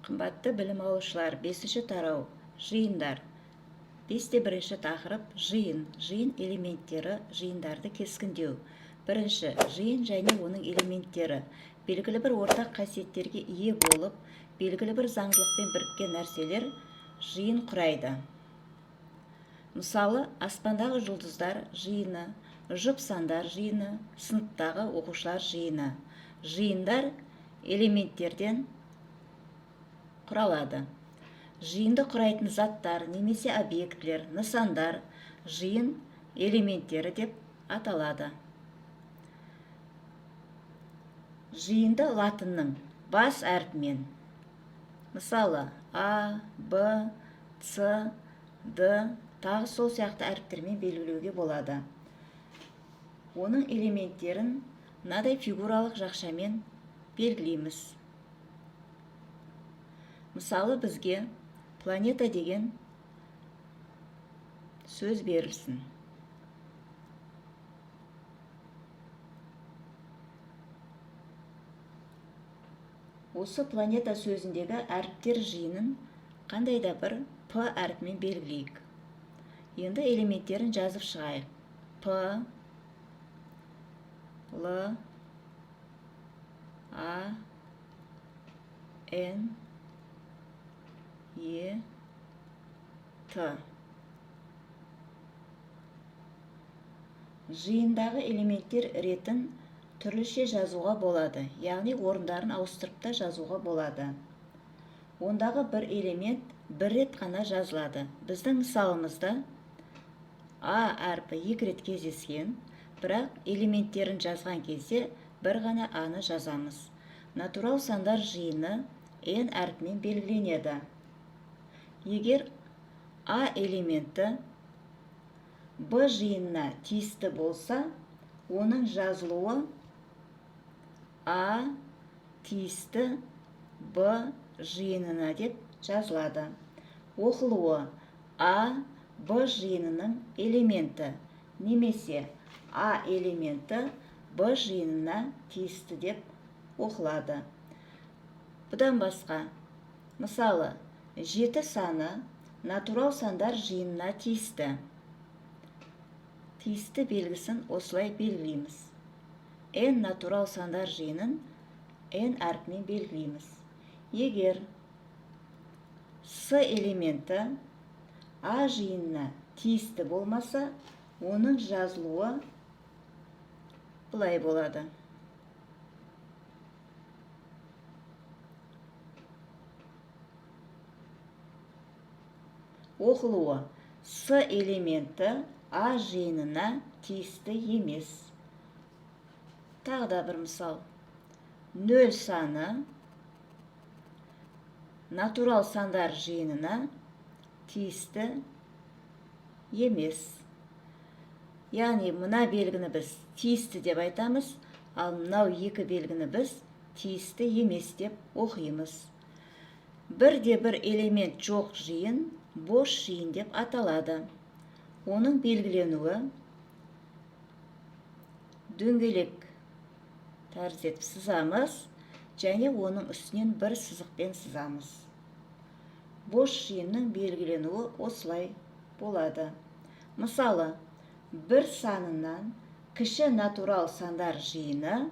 Қымбатты білім алушылар, 5-ші тарау, жиындар. 5-те 1-ші тақырып, жиын, жиын элементтері, жиындарды кескіндеу. Бірінші, жиын және оның элементтері. Белгілі бір ортақ қасиеттерге ие болып, белгілі бір заңдылықпен біріккен нәрселер жиын құрайды. Мысалы, аспандағы жұлдыздар жиыны, жұп сандар жиыны, сыныптағы оқушылар жиыны. Жиындар элементтерден құралады. Жиынды құрайтын заттар немесе объектілер, нысандар жиын элементтері деп аталады. Жиынды латынның бас әрпімен, мысалы А, Б, С, Д, тағы сол сияқты әріптермен белгілеуге болады. Оның элементтерін мынадай фигуралық жақшамен белгілейміз. Мысалы, бізге планета деген сөз берілсін. Осы планета сөзіндегі әріптер жиынын қандай да бір П әрпімен белгілейік. Енді элементтерін жазып шығайық. П, Л, А, Н, Е, Т. Жиындағы элементтер ретін түрліше жазуға болады, яғни орындарын ауыстырып та жазуға болады. Ондағы бір элемент бір рет қана жазылады. Біздің мысалымызда А әрпі 2 рет кездескен, бірақ элементтерін жазған кезде бір ғана А-ны жазамыз. Натурал сандар жиыны N әрпімен белгіленеді. Егер А элементі Б жиынына тиісті болса, оның жазылуы А тиісті Б жиынына деп жазылады. Оқылуы А Б жиынының элементі, немесе А элементі Б жиынына тиісті деп оқылады. Бұдан басқа, мысалы, 7 саны натурал сандар жиынына тиісті. Тиісті белгісін осылай белгілейміз. N натурал сандар жиынын N әрпімен белгілейміз. Егер С элементі А жиынына тиісті болмаса, оның жазылуы былай болады. Оқылуы С элементі А жиынына тиісті емес. Тағы да бір мысал. 0 саны натурал сандар жиынына тиісті емес. Яғни, мына белгіні біз тиісті деп айтамыз, ал мынау екі белгіні біз тиісті емес деп оқимыз. Бірде-бір элемент жоқ жиын бос жиын деп аталады. Оның белгіленуі дөңгелек тәрізді етіп сызамыз, және оның үстінен бір сызықпен сызамыз. Бос жиынның белгіленуі осылай болады. Мысалы, 1 санынан кіші натурал сандар жиыны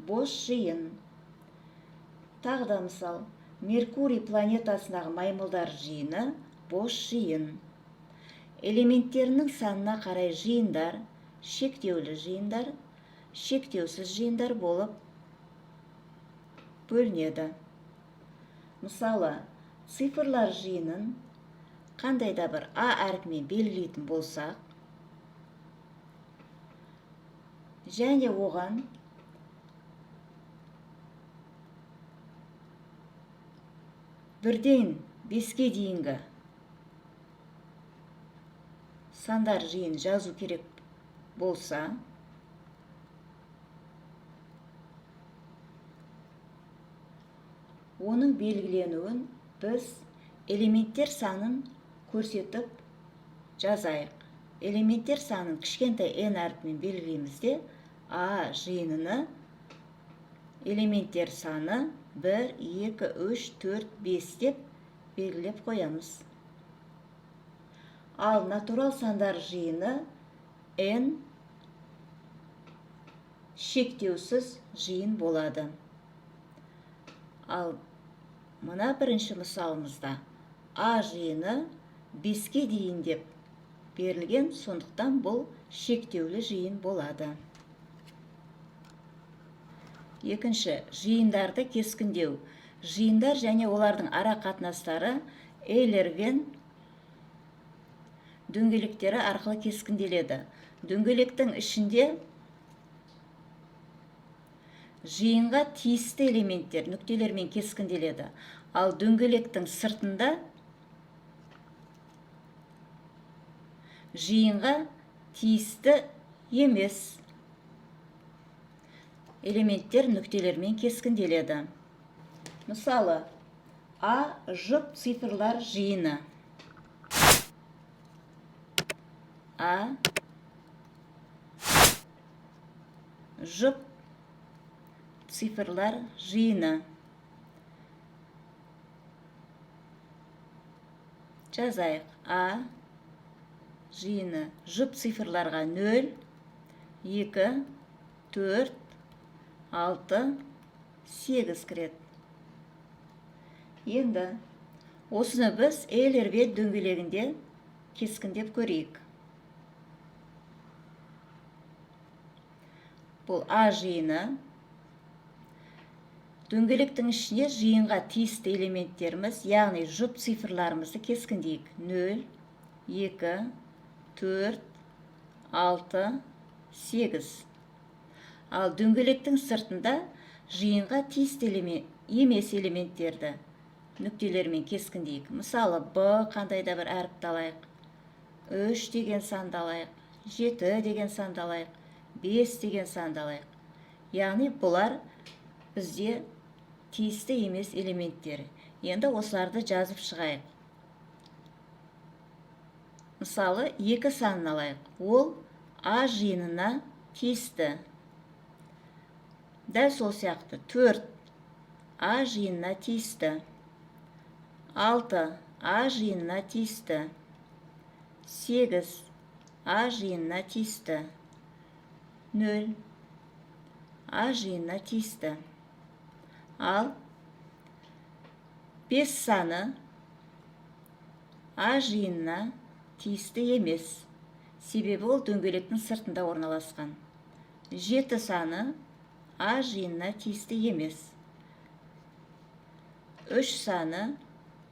бос жиын. Тағы да мысал, Меркурий планетасындағы маймылдар жиыны бос жиын. Элементтерінің санына қарай жиындар, шектеулі жиындар, шектеусіз жиындар болып бөлінеді. Мысалы, цифрлар жиынын қандай да бір А әрпімен белгілейтін болсақ, және оған бірден 5-ке дейінгі сандар жиын жазу керек болса, оның белгіленуін біз элементтер санын көрсетіп жазайық. Элементтер санын кішкентай n әрпімен белгілейміз де, А жиыныны элементтер саны 1, 2, 3, 4, 5 деп белгілеп қоямыз. Ал натурал сандар жиыны n шектеусіз жиын болады. Ал мына бірінші мысалымызда А жиыны 5-ке дейін деп берілген, сондықтан бұл шектеулі жиын болады. Екінші, жиындарды кескіндеу. Жиындар және олардың ара қатынастары Эйлер Вен дөңгелектері арқылы кескінделеді. Дөңгелектің ішінде жиынға тиісті элементтер нүктелермен кескінделеді. Ал дөңгелектің сыртында жиынға тиісті емес элементтер нүктелермен кескінделеді. Мысалы, А жұп цифрлар жиыны. А жұп цифрлар жиыны. Жазайық. А жиыны жұп цифрларға 0, 2, 4, 6, 8 кіреді. Енді осыны біз Эйлер Вен дөңгелегінде кескіндеп көрейік. Бұл А жиыны. Дөңгелектің ішіне жиынға тиісті элементтеріміз, яғни жұп цифрларымызды кескіндейік. 0, 2, 4, 6, 8. Ал дөңгелектің сыртында жиынға тиісті емес элементтерді нүктелермен кескіндейік. Мысалы, Б қандайда бір әріпті алайық. 3 деген санды алайық. 7 деген санды алайық. 5 деген санды алайық. Яғни бұлар бізде тиісті емес элементтер. Енді осыларды жазып шығайық. Мысалы, 2 санын алайық. Ол А жиынына тиісті. Дәл сол сияқты 4 А жиынына тиісті. 6 А жиынына тиісті. 8 А жиынына тиісті. 0 А жиынына тиісті. Ал 5 саны А жиынына тиісті емес. Себебі ол дөңгелектің сыртында орналасқан. 7 саны А жиынына тиісті емес. 3 саны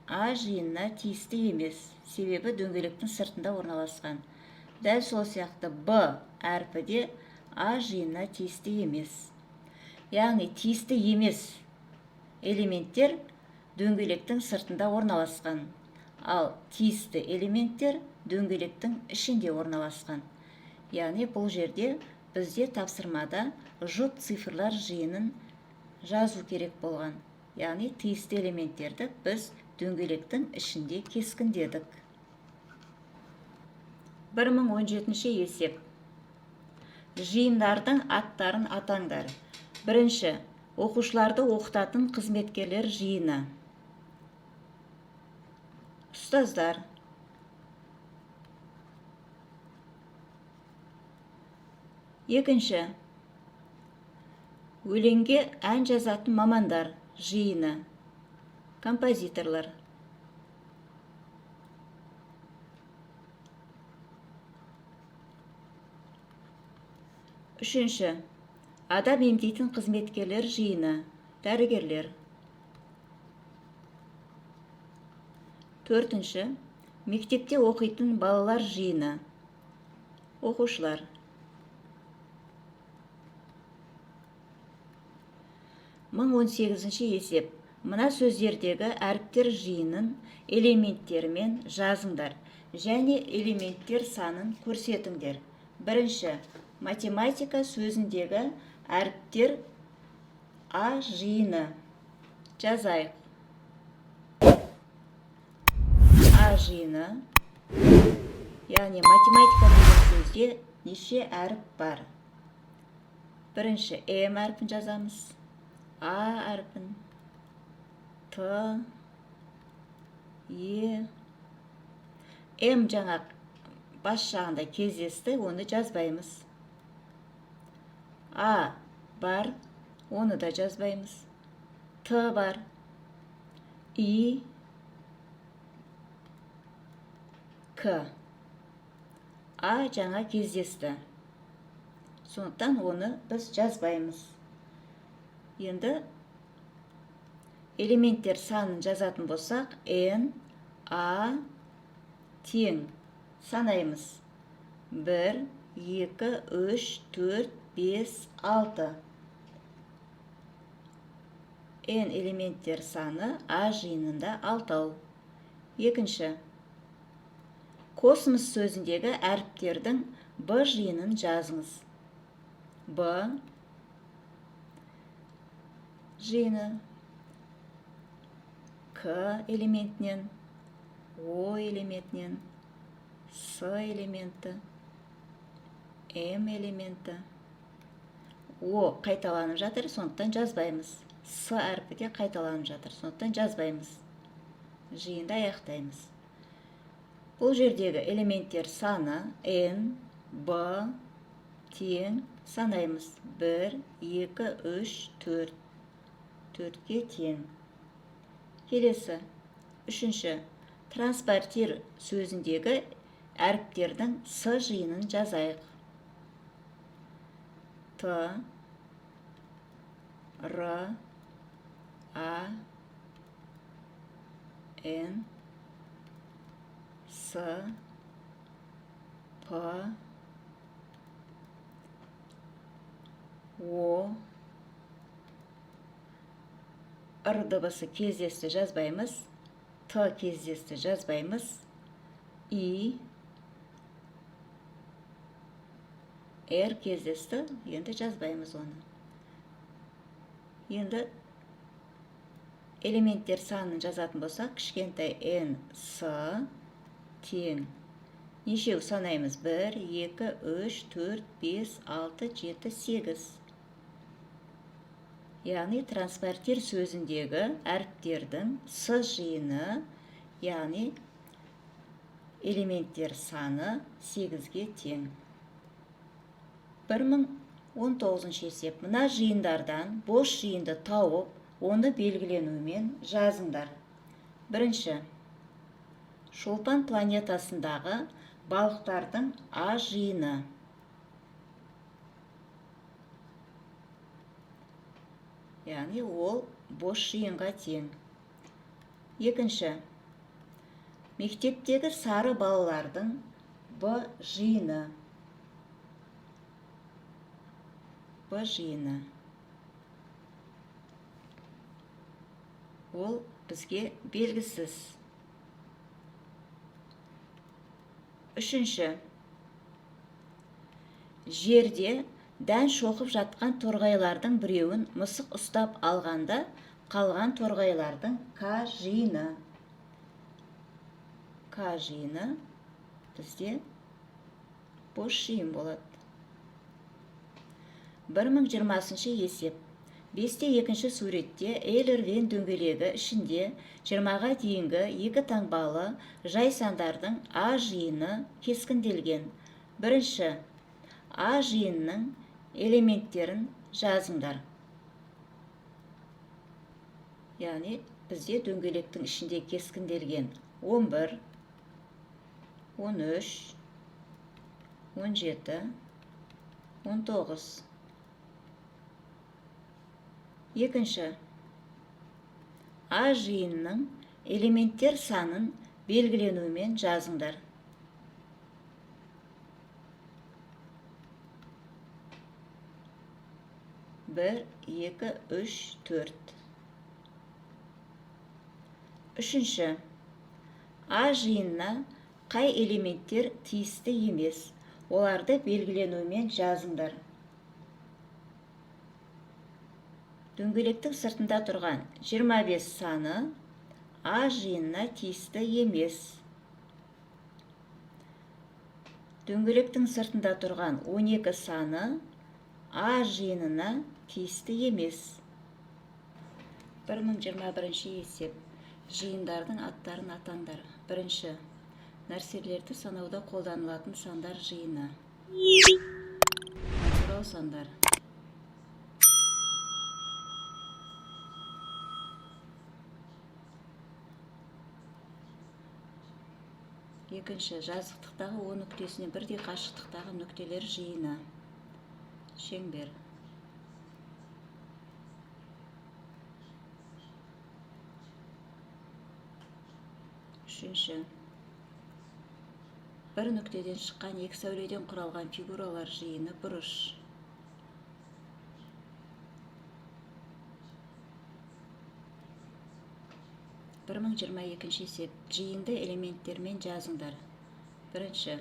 А жиынына тиісті емес. Себебі дөңгелектің сыртында орналасқан. Дәл сол сияқты Б әрпі де А жиынына тиісті емес. Яғни тиісті емес элементтер дөңгелектің сыртында орналасқан. Ал тиісті элементтер дөңгелектің ішінде орналасқан. Яғни бұл жерде бізде тапсырмада жұп цифрлар жиынын жазу керек болған. Яғни тиісті элементтерді біз дөңгелектің ішінде кескіндедік. 1017 есеп. Жиындардың аттарын атаңдар. Бірінші, оқушыларды оқытатын қызметкерлер жиыны. Ұстаздар. Екінші, өлеңге ән жазатын мамандар жиыны. Композиторлар. Үшінші, адам емдейтін қызметкерлер жиыны. Дәрігерлер. Төртінші, мектепте оқитын балалар жиыны. Оқушылар. 1018 есеп. Мына сөздердегі әріптер жиынын элементтерімен жазыңдар және элементтер санын көрсетіңдер. Бірінші, математика сөзіндегі әріптер А жиыны. Жазайық. А жиыны. Яғни математика деген сөзде неше әріп бар? Бірінші М әрпін жазамыз. А әрпін. Т, Е, М жаңа бас жағында кездесті, оны жазбаймыз. А бар, оны да жазбаймыз. Т бар. И, К. А жаңа кездесті. Сондықтан оны біз жазбаймыз. Енді элементтер санын жазатын болсақ, N, A тең. Санаймыз. 1, 2, 3, 4, 5, 6. N элементтер саны A жиынында 6. Екінші. Космос сөзіндегі әріптердің B жиынын жазыңыз. B жиыны К элементінен, О элементінен, С элементі, М элементі. О қайталанып жатыр, сондықтан жазбаймыз. С әрпі де қайталанып жатыр, сондықтан жазбаймыз. Жиынды аяқтаймыз. Бұл жердегі элементтер саны N, B тең. Санаймыз. 1, 2, 3, 4. 4-ке тең. Келесі. Үшінші. Транспортир сөзіндегі әріптердің С жиынын жазайық. Т, Р, А, Н, С, П, О. Р дыбысы кездесті жазбаймыз. Т кездесті жазбаймыз. И, Р кездесті, енді жазбаймыз оны. Енді элементтер санын жазатын болсақ, кішкентай N, С тең. Нешеу санаймыз? 1, 2, 3, 4, 5, 6, 7, 8. Яғни транспортир сөзіндегі әріптердің С жиыны, яғни элементтер саны 8-ге тең. 1019 есеп. Мына жиындардан бос жиынды тауып, оны белгіленуімен жазыңдар. Бірінші. Шолпан планетасындағы балықтардың А жиыны. Яғни ол бос жиынға тең. Екінші. Мектептегі сары балалардың Б жиыны. Б жиыны. Ол бізге белгісіз. Үшінші. Жерде дән шоқып жатқан торғайлардың біреуін мысық ұстап алғанда, қалған торғайлардың К жиыны. К жиыны бізде бос жиын болады. 1020 есеп. 5-те 2-ші суретте Эйлер-Вен дөңгелегі ішінде 20-ға дейінгі 2 таңбалы жай сандардың А жиыны кескінделген. Бірінші. А жиынының элементтерін жазыңдар. Яғни бізде дөңгелектің ішінде кескінделген 11, 13, 17, 19. Екінші. А жиынының элементтер санын белгіленуімен жазыңдар. 1, 2, 3, 4. Үшінші. А жиынына қай элементтер тиісті емес, оларды белгіленуімен жазыңдар. Дөңгелектің сыртында тұрған 25 саны А жиынына тиісті емес. Дөңгелектің сыртында тұрған 12 саны А жиынына тиісті емес. 1021 есеп. Жиындардың аттарын атаңдар. Бірінші. Нәрселерді санауда қолданылатын сандар жиыны. Натурал сандар. Екінші. Жазықтықтағы O нүктесіне бірдей қашықтықтағы нүктелер жиыны. Шеңбер. Үшінші. Бір нүктеден шыққан екі сәуледен құралған фигуралар жиыны бұрыш. есеп. Жиынды элементтермен жазыңдар. Бірінші.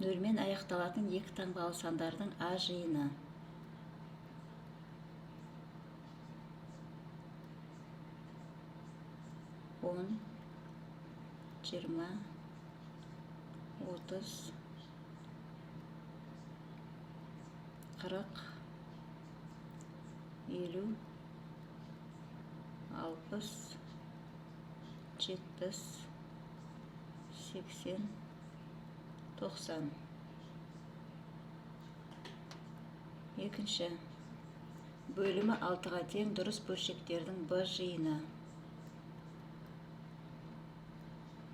Нөлмен аяқталатын екі таңбалы сандардың А жиыны. Он, 20, 30, 40, 50, 60, 70, 80, 90. Екінші. Бөлімі 6-ға тең дұрыс бөлшектердің Б жиыны.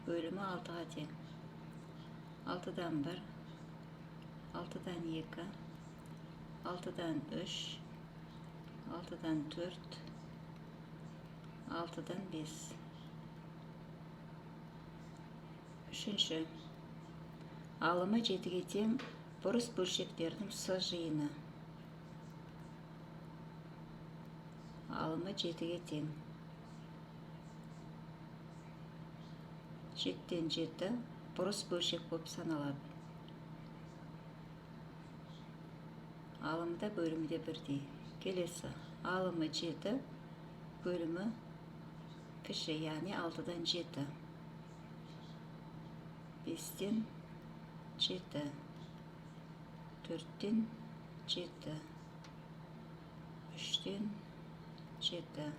Бөлімі 6-ға тең. 6-дан 1, 6-дан 2, 6-дан 3, 6-дан 4, 6-дан 5. Үшінші. Алымы 7-ге тең бұрыс бөлшектердің С жиыны. Алымы 7-ге тең. 7-тен 7 бұрыс бөлшек болып саналады. Алымы да бөлімі де бірдей. Келесі. Алымы 7, бөлімі кіші, яғни 6-дан 7. 5-тен 7, 4-тен 7, 3-тен 7,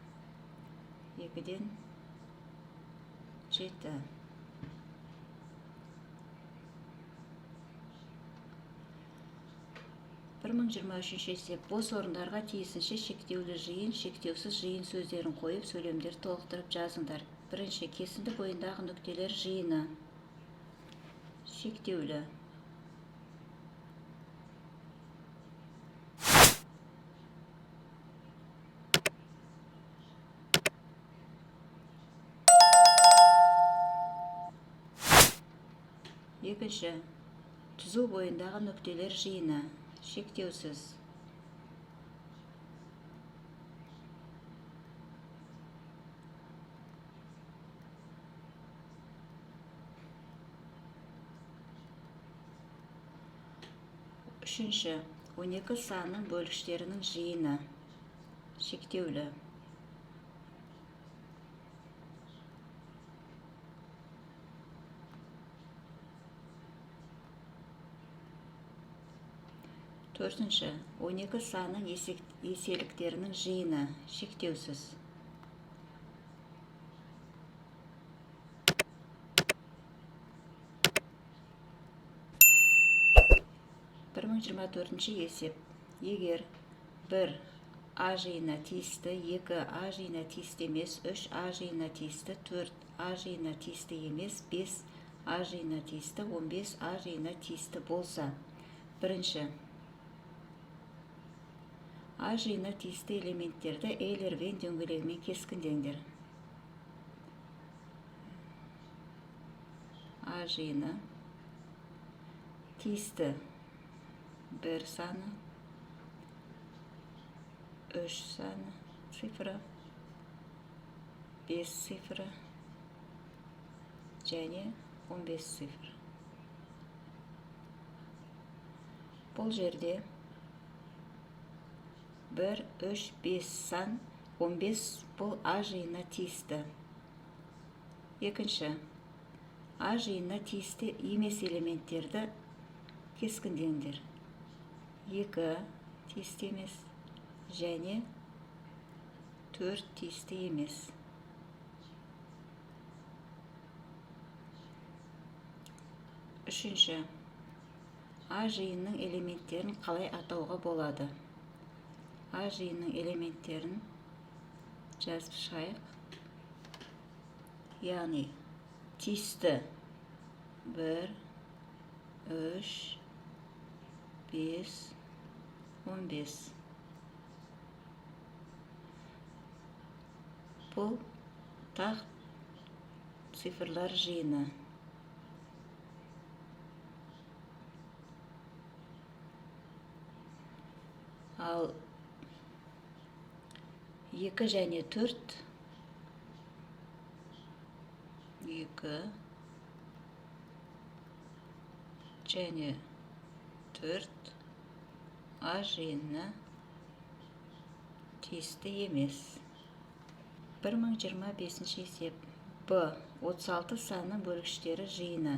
2-ден 7. есеп. Бос орындарға тиісінше шектеулі жиын, шектеусіз жиын сөздерін қойып, сөйлемдер толықтырып жазыңдар. Бірінші. Кесінді бойындағы нүктелер жиыны. Шектеулі. Екінші. Түзу бойындағы нүктелер жиыны. Шектеусіз. Үшінші. 12 санның бөлікштерінің жиыны. Шектеулі. Төртінші. 12 санның еселіктерінің жиыны. Шектеусіз. есеп. Егер 1 А жиынына тиісті, 2 А жиынына тиісті емес, 3 А жиынына тиісті, 4 А жиынына тиісті емес, 5 А жиынына тиісті, 15 А жиынына тиісті болса. Бірінші. А жиынына тиісті элементтерді Эйлер-Вен дөңгелегімен кескіндеңдер. А жиыны тиісті 1 саны, 3 саны, цифры, 5 цифры, және 15 цифр. Бұл жерде 1, 3, 5 сан, 15 бұл А жиынына тиісті. Екінші. А жиынына тиісті емес элементтерді кескіндеңдер. 2 тиісті емес, және 4 тиісті емес. Үшінші, А жиынның элементтерін қалай атауға болады? А жиынның элементтерін жазып шығайық. Яғни тиісті 1, 3, 5, 15. Бұл тақ цифрлар жиыны. Ал 2 және 4 2 және 4 А жиынына тиісті емес. 1025 есеп. Б. 36 санының бөлгіштері жиыны.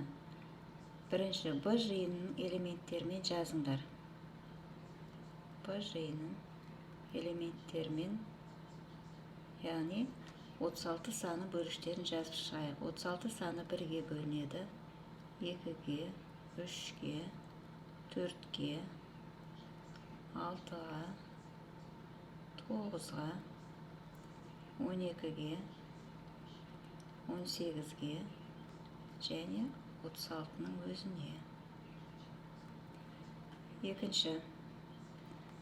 Бірінші, Б жиынының элементтерімен жазыңдар. Б жиынның элементтерімен, яғни 36 санының бөлгіштерін жазып шығайық. 36 саны 1-ге бөлінеді, 2-ге, 3-ге, 4-ге, 6-ға, 9-ға, 12-ге, 18-ге және 36-ның өзіне. Екінші,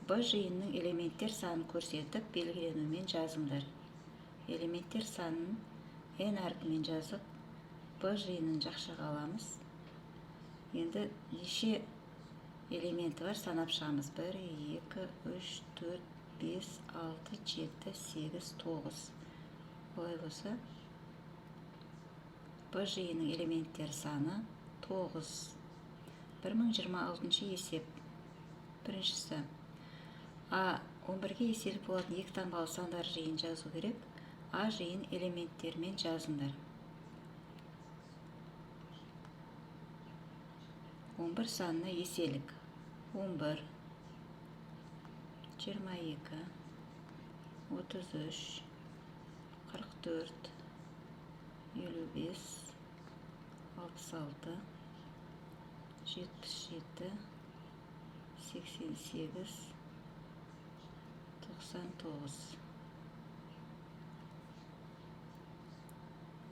Б жиынның элементтер санын көрсетіп, белгіленумен жазыңдар. Элементтер санын n әрпімен жазып, Б жиынын жақшаға аламыз. Енді неше элементі бар санап шығамыз. 1, 2, 3, 4, 5, 6, 7, 8, 9. Олай болса, Б жиынның элементтер саны 9. 1026 есеп. Біріншісі, А 11-ге еселік болатын 2 таңбалы сандар жиын жазу керек. А жиын элементтермен жазыңдар. 11 санына еселік. 11, 22, 33, 44, 55, 66, 77, 88, 99.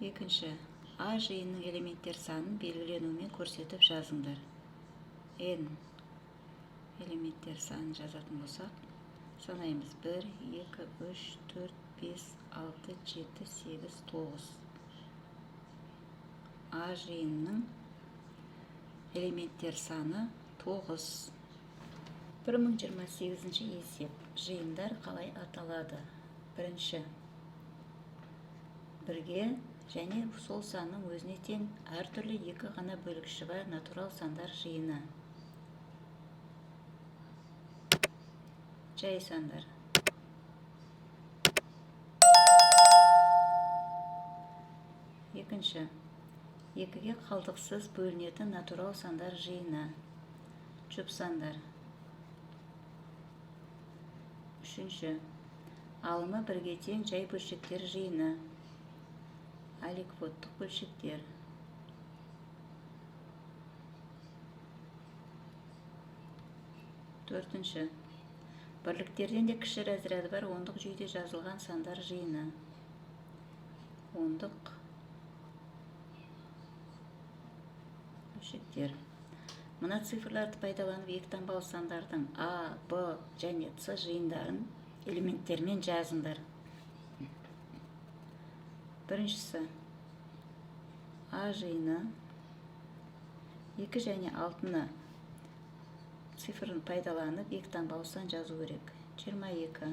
Екінші, А жиынның элементтер санын белгіленумен көрсетіп жазыңдар. N элементтер санын жазатын болсақ, санаймыз. 1, 2, 3, 4, 5, 6, 7, 8, 9. А жиынның элементтер саны 9. 1028 есеп. Жиындар қалай аталады? Бірінші, бірге және сол санның өзіне тең әртүрлі 2 ғана бөлгіші бар натурал сандар жиыны. Жай сандар. Екінші, 2-ге қалдықсыз бөлінетін натурал сандар жиыны. Жұп сандар. Үшінші, алымы 1-ге тең жай бөлшектер жиыны. Аликвоттық бөлшектер. Төртінші, бірліктерден де кіші разряды бар ондық жүйеде жазылған сандар жиыны. Ондық бөлшектер. Мына цифрларды пайдаланып 2 таңбалы сандардың А, Б және С жиындарын элементтермен жазыңдар. Біріншісі, А жиыны 2 және 6-ны цифрын пайдаланып 2 таңбалы сан жазу керек. 22,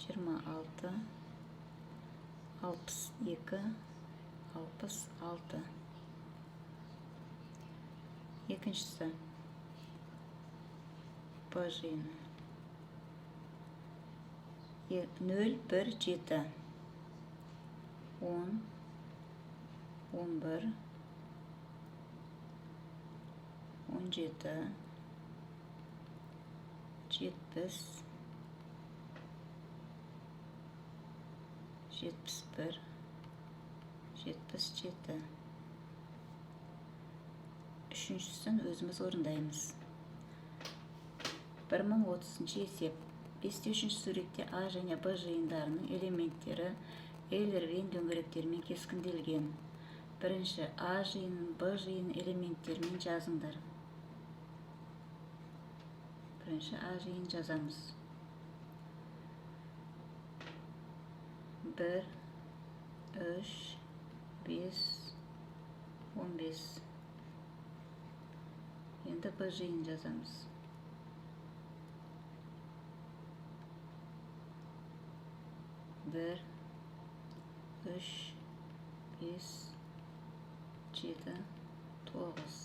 26, 62, 66. Екіншісі, Б жиыны 0, 1, 7, 10, 11, 17, 70, 71, 77. Üçüncüsін өзіміз орындаймыз. 1030 есеп. 53 суретте А және Б жиындарының элементтері эйлервен дөңгелектермен кескінделген. Бірінші А жиынын Б жиын элементтерімен жазыңдар. Бірінші А жиын жазамыз. 1, 3, 5, 15. Енді Б жиын жазамыз. 1, 3, 5, 7, 9.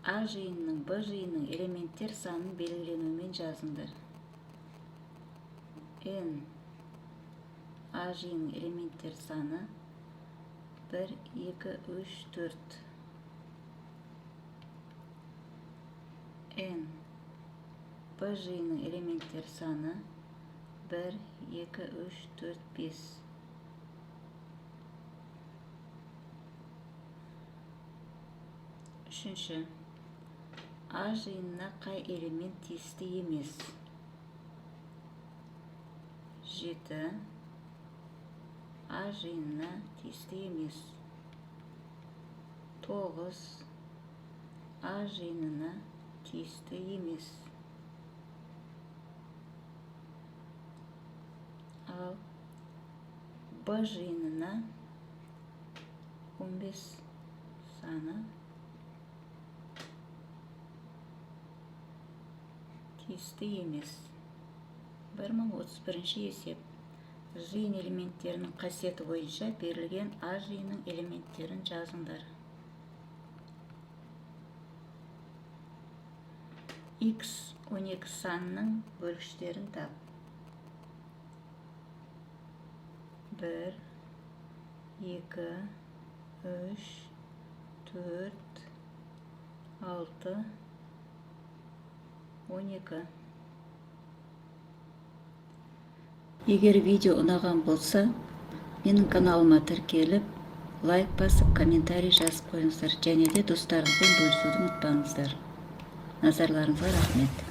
А жиынның Б жиынның элементтер санын белгіленуімен жазыңдар. N. А жиынның элементтер саны 1, 2, 3, 4. N. Б жиынның элементтер саны 1, 2, 3, 4, 5. Үшінші. А жиынына қай элемент тиісті емес? 7. А жиынына тиісті емес. 9. А жиынына тиісті емес. Ал Б жиынына 15 саны тиісті емес. 1031 есеп. Жиын элементтерінің қасиеті бойынша берілген А жиынның элементтерін жазыңдар. X 12 санының бөлгіштерін тап. 1, 2, 3, 4, 6, 12. Егер видео ұнаған болса, менің каналыма тіркеліп, лайк басып, комментарий жазып қойыңыздар, және де достарыңызбен бөлісуді ұмытпаңыздар. Назарларыңызға рахмет.